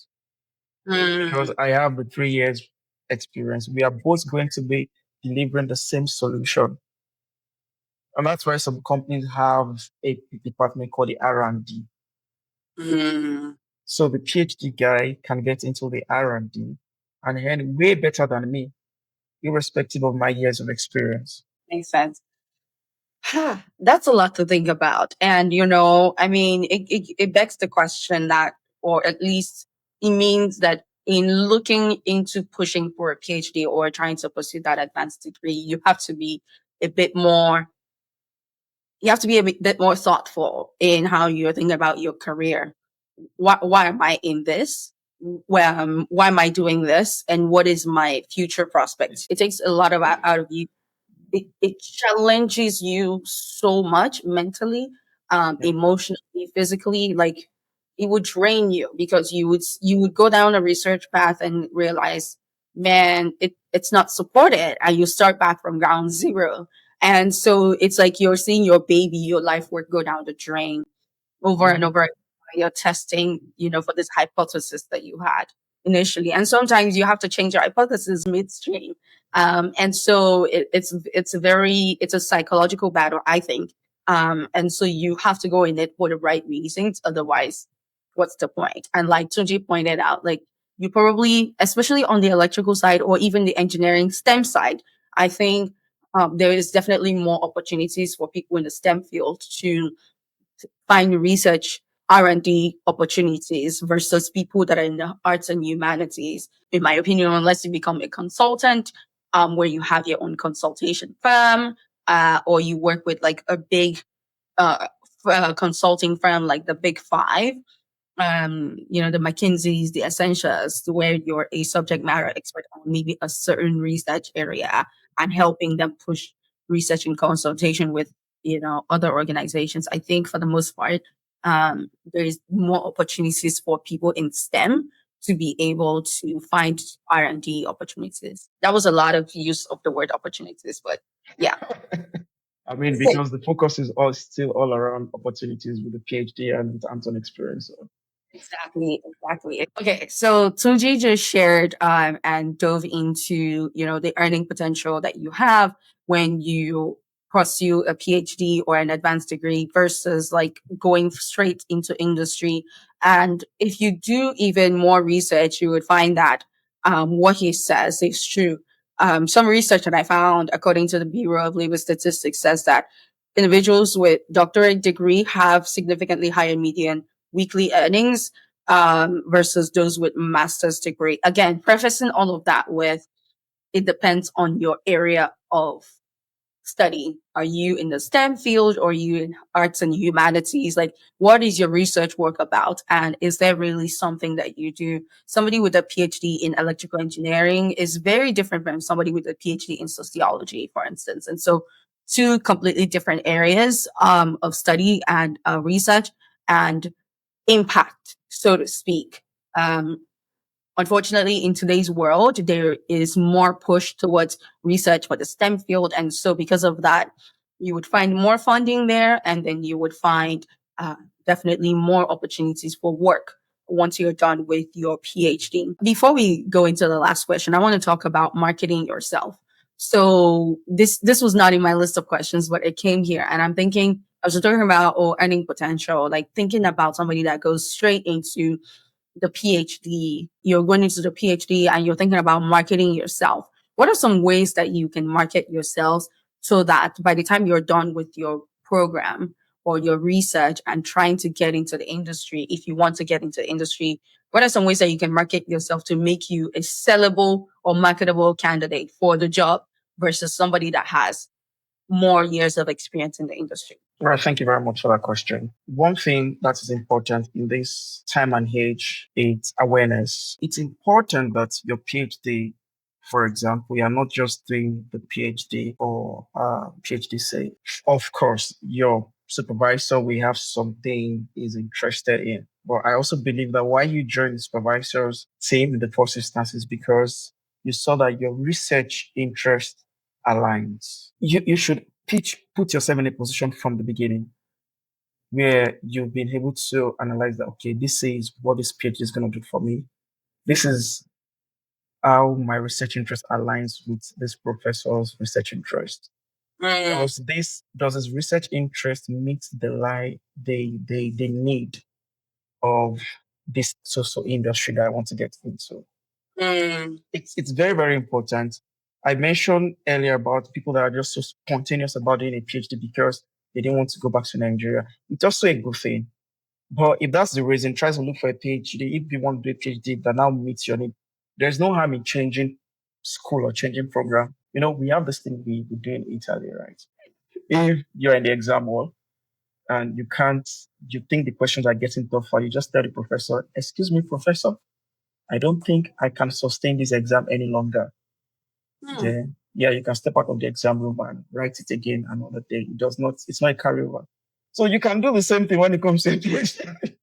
because Mm. I have the 3 years experience. We are both going to be delivering the same solution. And that's why some companies have a department called the R&D. Mm. So the PhD guy can get into the R&D and earn way better than me, irrespective of my years of experience. Makes sense. That's a lot to think about. And, I mean, it begs the question that, or at least it means that in looking into pushing for a PhD or trying to pursue that advanced degree, a bit more, you have to be a bit more thoughtful in how you're thinking about your career. Why am I in this? Why am I doing this? And what is my future prospects? It takes a lot of out of you. It challenges you so much mentally, Yeah. emotionally, physically. Like it would drain you because you would go down a research path and realize, man, it's not supported, and you start back from ground zero. And so it's like you're seeing your baby, your life work go down the drain over and Mhm. over. You're testing, for this hypothesis that you had initially, and sometimes you have to change your hypothesis midstream. And so it's a psychological battle, I think. And so you have to go in it for the right reasons, otherwise, what's the point? And like Tunji pointed out, like you probably, especially on the electrical side or even the engineering STEM side, I think there is definitely more opportunities for people in the STEM field to find research R&D opportunities versus people that are in the arts and humanities. In my opinion, unless you become a consultant, where you have your own consultation firm, or you work with like a big uh, consulting firm like the Big Five, the McKinseys, the Essentials, where you're a subject matter expert on maybe a certain research area and helping them push research and consultation with, other organizations. I think for the most part, there is more opportunities for people in STEM to be able to find R&D opportunities. That was a lot of use of the word opportunities, but yeah. I mean, because the focus is all still all around opportunities with the PhD and with hands-on experience. So. Exactly, exactly. Okay, so Tunji just shared and dove into the earning potential that you have when you pursue a PhD or an advanced degree versus like going straight into industry. And if you do even more research, you would find that what he says is true. Some research that I found, according to the Bureau of Labor Statistics, says that individuals with doctorate degree have significantly higher median weekly earnings versus those with master's degree. Again, prefacing all of that with it depends on your area of study. Are you in the STEM field or are you in arts and humanities? Like, what is your research work about? And is there really something that you do? Somebody with a PhD in electrical engineering is very different from somebody with a PhD in sociology, for instance. And so, two completely different areas of study and research and impact, so to speak. Um, Unfortunately, in today's world, there is more push towards research for the STEM field. And so, because of that, you would find more funding there, and then you would find definitely more opportunities for work once you're done with your PhD. Before we go into the last question, I want to talk about marketing yourself. So this was not in my list of questions, but it came here, and I'm thinking I was talking about earning potential, like thinking about somebody that goes straight into the PhD, you're going into the PhD and you're thinking about marketing yourself. What are some ways that you can market yourselves so that by the time you're done with your program or your research and trying to get into the industry, if you want to get into the industry, what are some ways that you can market yourself to make you a sellable or marketable candidate for the job versus somebody that has more years of experience in the industry? Right, thank you very much for that question. One thing that is important in this time and age is awareness. It's important that your PhD, for example, you're not just doing the PhD or PhD say. Of course, your supervisor will have something he's interested in. But I also believe that why you joined the supervisor's team in the first instance is because you saw that your research interest aligns. You should put yourself in a position from the beginning where you've been able to analyze that, okay, this is what this PhD is going to do for me. This is how my research interest aligns with this professor's research interest. Does his research interest meet the need of this social industry that I want to get into? It's very, very important. I mentioned earlier about people that are just so spontaneous about doing a PhD because they didn't want to go back to Nigeria. It's also a good thing. But if that's the reason, try to look for a PhD. If you want to do a PhD that now meets your need, there's no harm in changing school or changing program. We have this thing we do in Italy, right? If you're in the exam hall and you think the questions are getting tougher, you just tell the professor, excuse me, professor, I don't think I can sustain this exam any longer. Then, yeah, you can step out of the exam room and write it again another day. It's not a carryover. So you can do the same thing when it comes to PhD.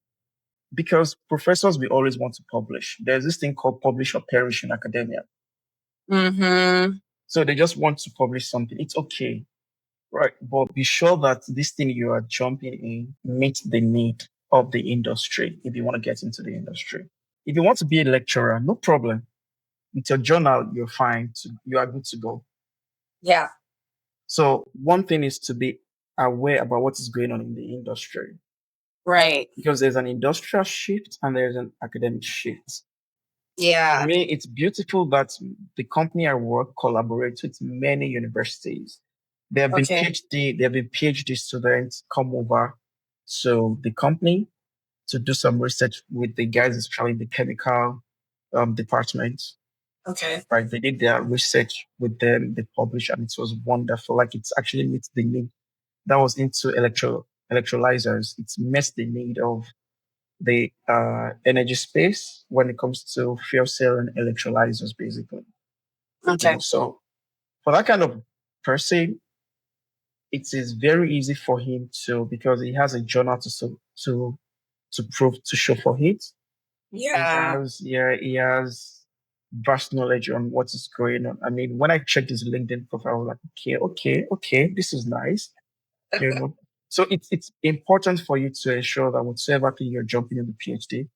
Because professors will always want to publish. There's this thing called publish or perish in academia. So they just want to publish something. It's okay, right? But be sure that this thing you are jumping in meets the need of the industry if you want to get into the industry. If you want to be a lecturer, no problem. With your journal, you're fine. You are good to go. Yeah. So one thing is to be aware about what is going on in the industry. Right. Because there's an industrial shift and there's an academic shift. Yeah. For me, it's beautiful that the company I work collaborates with many universities. There have been PhD students come over to the company to do some research with the guys especially in the chemical department. Okay. Right, they did their research with them, they published, and it was wonderful. Like it's actually meets the need that was into electrolyzers. It's met the need of the energy space when it comes to fuel cell and electrolyzers, basically. Okay. So for that kind of person, it is very easy for him to because he has a journal to prove to show for it. Yeah. He has vast knowledge on what is going on. I mean, when I checked his LinkedIn profile, I was like, okay, this is nice, you know. So it's important for you to ensure that whatsoever thing you're jumping in the PhD,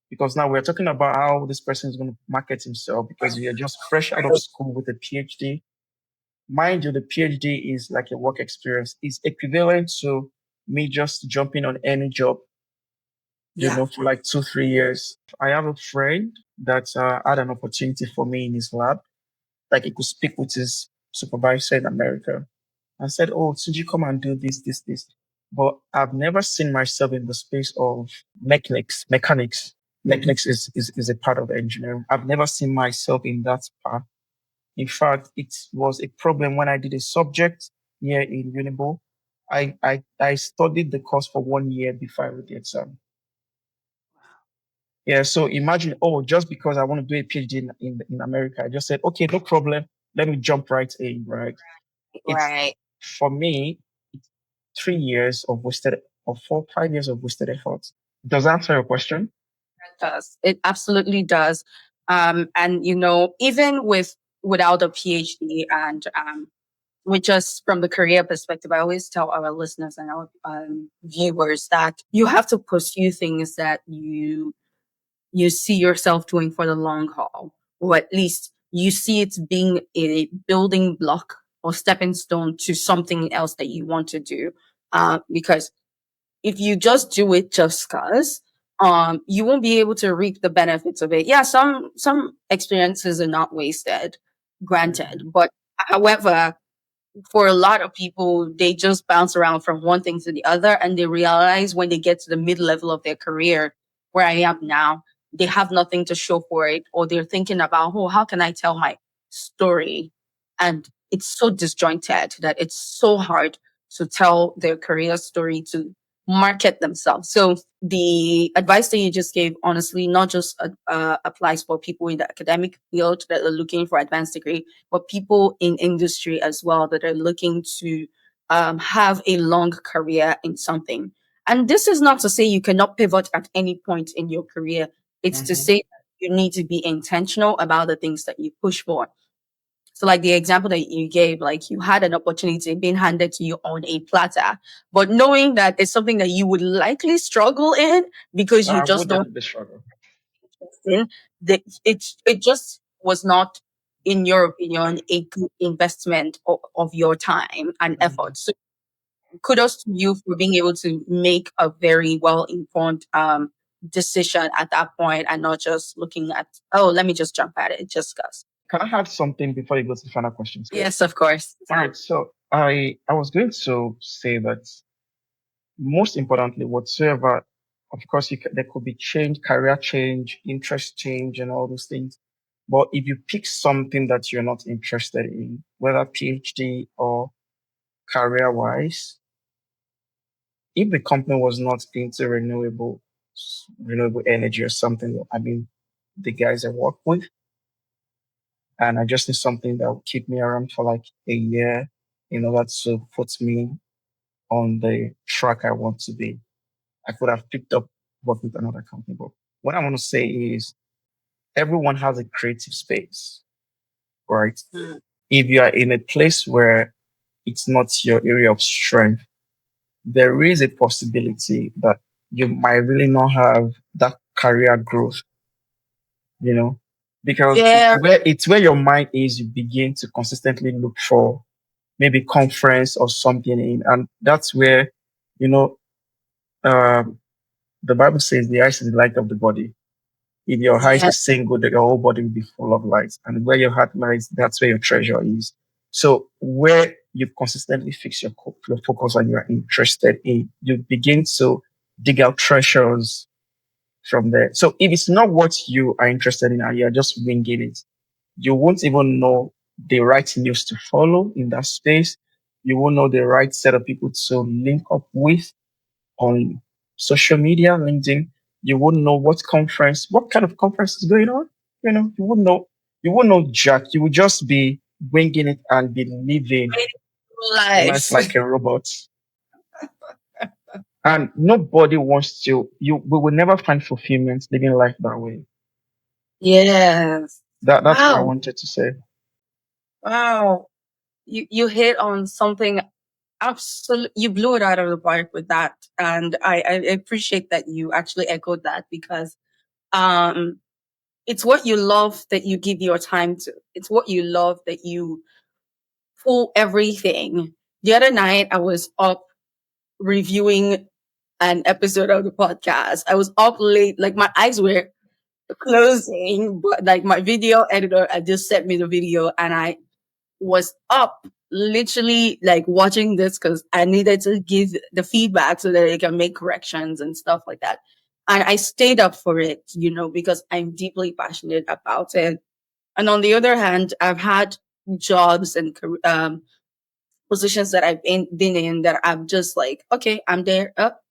because now we're talking about how this person is going to market himself because you're just fresh out of school with a PhD. Mind you, the PhD is like a work experience. It's equivalent to me just jumping on any job, Yeah. for like 2, 3 years. I have a friend that had an opportunity for me in his lab, like he could speak with his supervisor in America and said, "Oh, should you come and do this?" But I've never seen myself in the space of mechanics. Mechanics is a part of engineering. I've never seen myself in that part. In fact, it was a problem when I did a subject here in Unibo. I studied the course for 1 year before I wrote the exam. Yeah, so imagine, oh, just because I want to do a PhD in America, I just said, okay, no problem. Let me jump right in, right? It's Right. for me, it's 3 years of wasted, or 4, 5 years of wasted effort. Does that answer your question? It does. It absolutely does. And even without a PhD and with just from the career perspective, I always tell our listeners and our viewers that you have to pursue things that you see yourself doing for the long haul, or at least you see it being a building block or stepping stone to something else that you want to do. Because if you just do it just cause, you won't be able to reap the benefits of it. Yeah, some experiences are not wasted, granted, Mhm. but however, for a lot of people, they just bounce around from one thing to the other, and they realize when they get to the mid level of their career, where I am now, they have nothing to show for it, or they're thinking about, oh, how can I tell my story? And it's so disjointed that it's so hard to tell their career story, to market themselves. So the advice that you just gave, honestly, not just applies for people in the academic field that are looking for advanced degree, but people in industry as well that are looking to have a long career in something. And this is not to say you cannot pivot at any point in your career. It's to Mhm. say you need to be intentional about the things that you push for. So, like the example that you gave, like you had an opportunity being handed to you on a platter, but knowing that it's something that you would likely struggle in because you I just would don't definitely struggle. in that it just was not, in your opinion, a good investment of your time and Mhm. effort. So kudos to you for being able to make a very well informed decision at that point, and not just looking at, oh, let me just jump at it just cause. Can I add something before you go to the final questions? Yes, of course. All right. So I was going to say that most importantly, whatsoever, of course, there could be change, career change, interest change, and all those things. But if you pick something that you're not interested in, whether PhD or career wise, if the company was not into renewable energy or something, I mean, the guys I work with, and I just need something that will keep me around for like a year in order to put me on the track I want to be. I could have picked up work with another company. But what I want to say is everyone has a creative space, right? Mm. If you are in a place where it's not your area of strength, there is a possibility that you might really not have that career growth, you know, because Yeah. it's where your mind is, you begin to consistently look for maybe conference or something in, and that's where, you know, um, the Bible says the eyes is the light of the body. If your eyes Yeah. is seeing good, your whole body will be full of light. And where your heart lies, that's where your treasure is. So where you consistently fix your focus and you're interested in, you begin to dig out treasures from there. So if it's not what you are interested in and you're just winging it, you won't even know the right news to follow in that space. You won't know the right set of people to link up with on social media, LinkedIn. You wouldn't know what kind of conference is going on. You wouldn't know jack. You would just be winging it and be living life Lives. like a robot. And nobody wants to, we will never find fulfillment living life that way. Yes. That's what I Wow. wanted to say. Wow. You hit on something absolute. You blew it out of the park with that. And I appreciate that you actually echoed that because um it's what you love that you give your time to. It's what you love that you pull everything. The other night I was up reviewing an episode of the podcast. I was up late, like my eyes were closing, but like my video editor had just sent me the video and I was up literally like watching this because I needed to give the feedback so that I can make corrections and stuff like that. And I stayed up for it, because I'm deeply passionate about it. And on the other hand, I've had jobs and positions that I've been in that I'm just like, okay, I'm there. Up,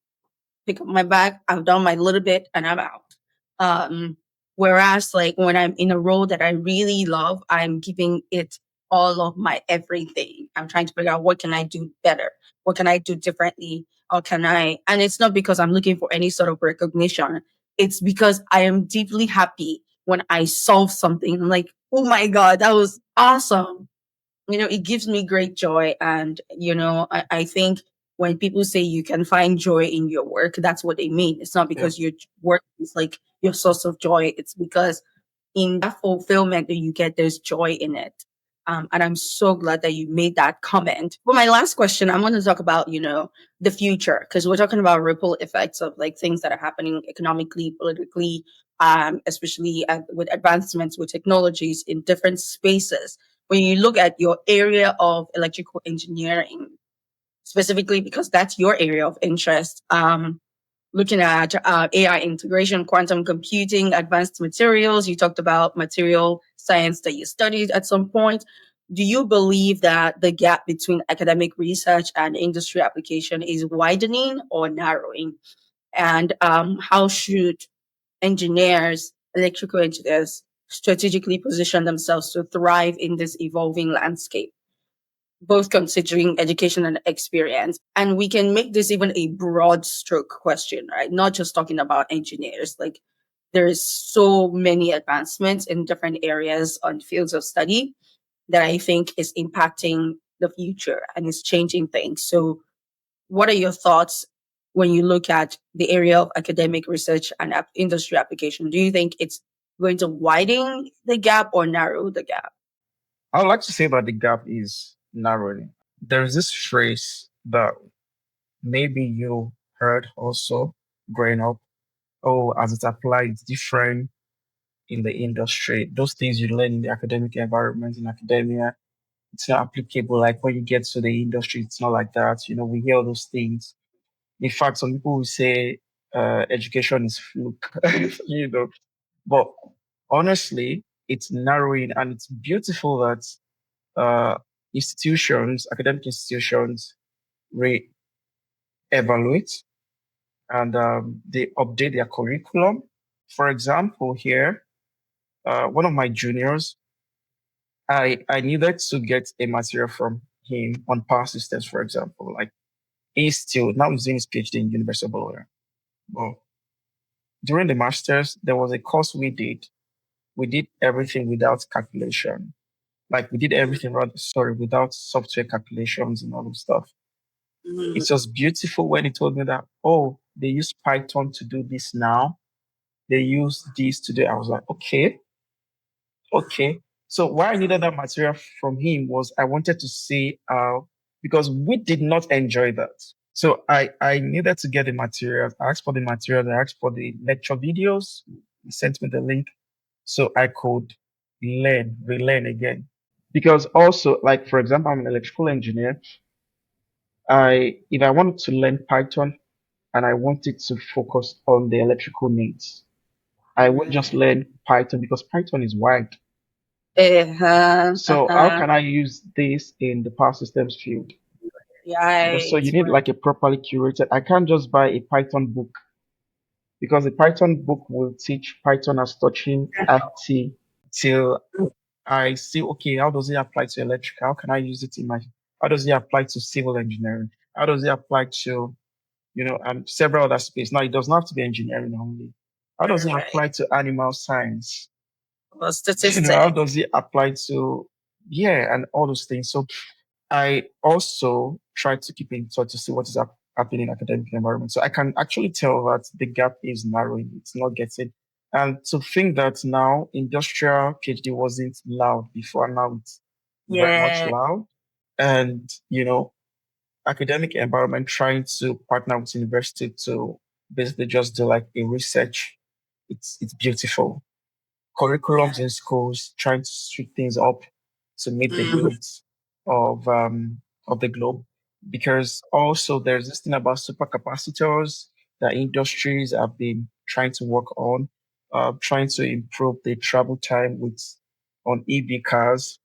pick up my bag. I've done my little bit and I'm out. Um, Whereas, like when I'm in a role that I really love, I'm giving it all of my everything. I'm trying to figure out what can I do better, what can I do differently, how can I? And it's not because I'm looking for any sort of recognition. It's because I am deeply happy when I solve something. I'm like, oh my god, that was awesome. It gives me great joy. And I think when people say you can find joy in your work, that's what they mean. It's not Yeah. because your work is like your source of joy. It's because in that fulfillment that you get, there's joy in it. And I'm so glad that you made that comment. For my last question, I'm going to talk about, the future, because we're talking about ripple effects of like things that are happening economically, politically, especially with advancements with technologies in different spaces. When you look at your area of electrical engineering, specifically because that's your area of interest, looking at AI integration, quantum computing, advanced materials. You talked about material science that you studied at some point. Do you believe that the gap between academic research and industry application is widening or narrowing? And how should engineers, electrical engineers, strategically position themselves to thrive in this evolving landscape, both considering education and experience? And we can make this even a broad stroke question, right? Not just talking about engineers. Like there's so many advancements in different areas on fields of study that I think is impacting the future and is changing things. So what are your thoughts when you look at the area of academic research and industry application? Do you think it's going to widen the gap or narrow the gap? I would like to say that the gap is narrowing. There is this phrase that maybe you heard also growing up. Oh, as it applies different in the industry. Those things you learn in the academic environment in academia, it's not applicable. Like when you get to the industry, it's not like that. We hear all those things. In fact, some people will say education is fluke, But honestly, it's narrowing and it's beautiful that academic institutions, re-evaluate and they update their curriculum. For example, here, one of my juniors, I needed to get a material from him on power systems, for example. Like he's doing his PhD in University of Bologna. Well, during the masters, there was a course we did. We did everything without calculation. Like we did everything without software calculations and all of stuff. Mhm. It was beautiful when he told me that, oh, they use Python to do this now. They use this to do. I was like, okay, okay. So why I needed that material from him was I wanted to see because we did not enjoy that. So I needed to get the materials. I asked for the materials. I asked for the lecture videos. He sent me the link so I could relearn again. Because also, like for example, I'm an electrical engineer. If I wanted to learn Python and I wanted to focus on the electrical needs, I won't just learn Python because Python is wide. Uh-huh, So how uh-huh. can I use this in the power systems field? So Right, you need like a properly curated. I can't just buy a Python book because the Python book will teach Python as touching RT till I see, okay, how does it apply to electrical? How can I use it how does it apply to civil engineering? How does it apply to, and several other space? Now, it does not have to be engineering only. How does it right. apply to animal science? How Statistic. does it apply to, yeah, and all those things. So I also try to keep in touch to see what is happening in academic environment. So I can actually tell that the gap is narrowing. It's not getting. And to think that now industrial PhD wasn't loud before, now it's very much Yeah. loud. And, academic environment trying to partner with university to basically just do like a research. It's beautiful. Curriculums Yeah. in schools trying to switch things up to meet the Mhm. needs of the globe. Because also there's this thing about supercapacitors that industries have been trying to work on, trying to improve the travel time with on EV cars,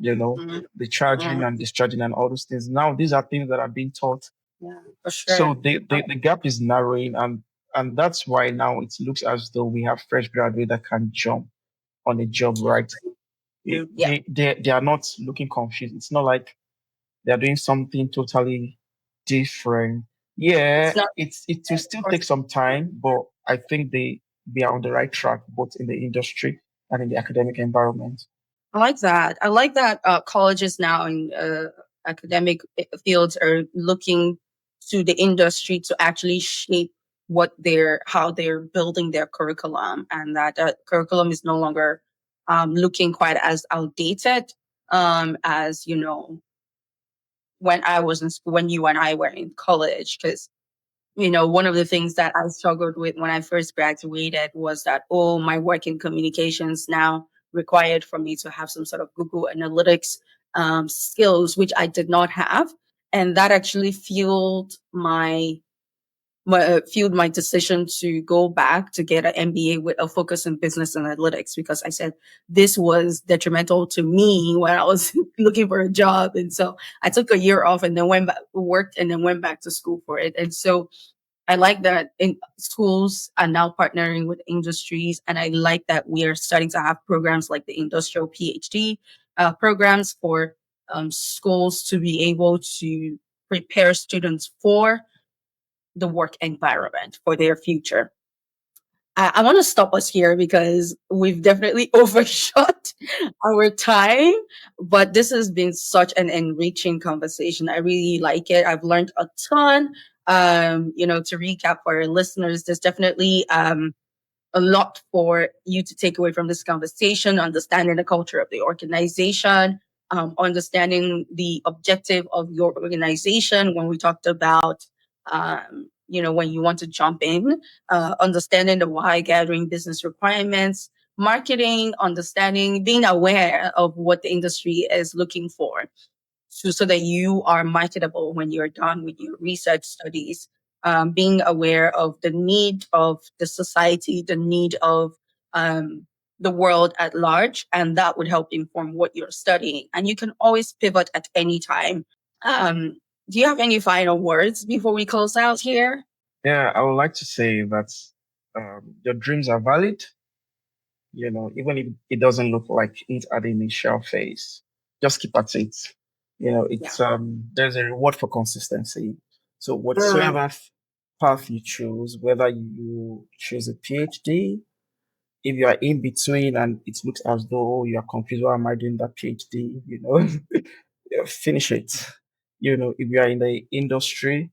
Mhm. the charging Yeah. and discharging and all those things. Now these are things that are being taught. Yeah. For So sure. the gap is narrowing, and that's why now it looks as though we have fresh graduates that can jump on a job, right? Yeah. They are not looking confused. It's not like they're doing something totally different. It's Yeah, not. it will still take some time, but I think they are on the right track, both in the industry and in the academic environment. I like that. I like that colleges now in academic fields are looking to the industry to actually shape how they're building their curriculum, and that curriculum is no longer looking quite as outdated as when I was in school, when you and I were in college, because one of the things that I struggled with when I first graduated was that, oh, my work in communications now required for me to have some sort of Google Analytics skills, which I did not have. And that actually fueled my decision to go back to get an MBA with a focus in business analytics, because I said this was detrimental to me when I was looking for a job. And so I took a year off and then went back, worked, and then went back to school for it. And so I like that in schools are now partnering with industries, and I like that we are starting to have programs like the industrial PhD programs for schools to be able to prepare students for the work environment for their future. I want to stop us here because we've definitely overshot our time, but this has been such an enriching conversation. I really like it. I've learned a ton. To recap for our listeners, there's definitely a lot for you to take away from this conversation, understanding the culture of the organization, understanding the objective of your organization when we talked about, when you want to jump in, understanding the why, gathering business requirements, marketing, understanding, being aware of what the industry is looking for, so that you are marketable when you're done with your research studies, being aware of the need of the society, the need of um, the world at large, and that would help inform what you're studying. And you can always pivot at any time. Um, do you have any final words before we close out here? Yeah, I would like to say that your dreams are valid, even if it doesn't look like it at the initial phase. Just keep at it. Yeah. There's a reward for consistency. So Mm. whatsoever path you choose, whether you choose a PhD, if you are in between and it looks as though you are confused, why am I doing that PhD? Yeah, finish it. If you are in the industry,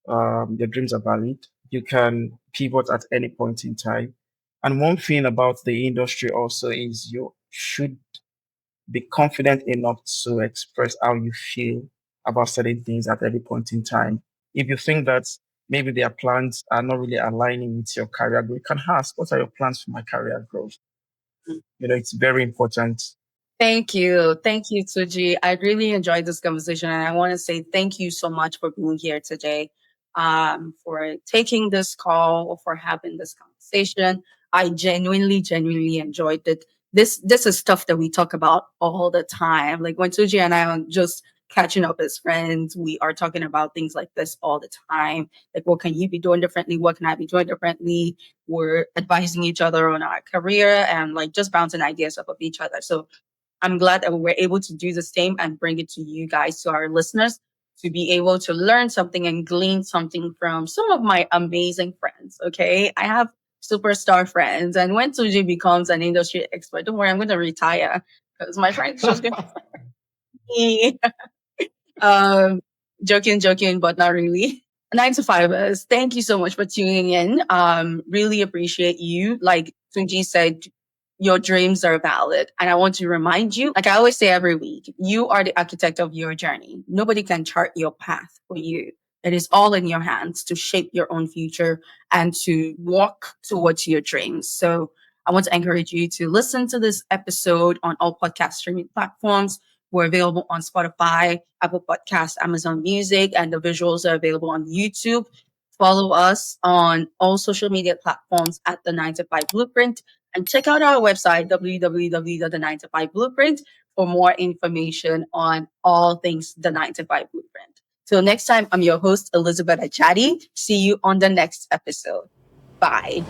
your dreams are valid. You can pivot at any point in time. And one thing about the industry also is you should be confident enough to express how you feel about certain things at every point in time. If you think that maybe their plans are not really aligning with your career growth, you can ask, what are your plans for my career growth? It's very important. Thank you. Thank you, Suji. I really enjoyed this conversation. And I want to say thank you so much for being here today, for taking this call, for having this conversation. I genuinely enjoyed it. This is stuff that we talk about all the time. Like when Suji and I are just catching up as friends, we are talking about things like this all the time. Like, what can you be doing differently? What can I be doing differently? We're advising each other on our career and like just bouncing ideas off of each other. So I'm glad that we're able to do the same and bring it to you guys, to our listeners, to be able to learn something and glean something from some of my amazing friends. Okay. I have superstar friends. And when Tuji becomes an industry expert, don't worry, I'm going to retire because my friends just going to me. um, joking, but not really. Nine to fivers, thank you so much for tuning in. Really appreciate you. Like Tunji said, your dreams are valid. And I want to remind you, like I always say every week, you are the architect of your journey. Nobody can chart your path for you. It is all in your hands to shape your own future and to walk towards your dreams. So I want to encourage you to listen to this episode on all podcast streaming platforms. We're available on Spotify, Apple Podcasts, Amazon Music, and the visuals are available on YouTube. Follow us on all social media platforms at the 9 to 5 Blueprint and check out our website, www.the9to5blueprint, for more information on all things the 9 to 5 Blueprint. Till next time, I'm your host, Elizabeth Ajadi. See you on the next episode. Bye.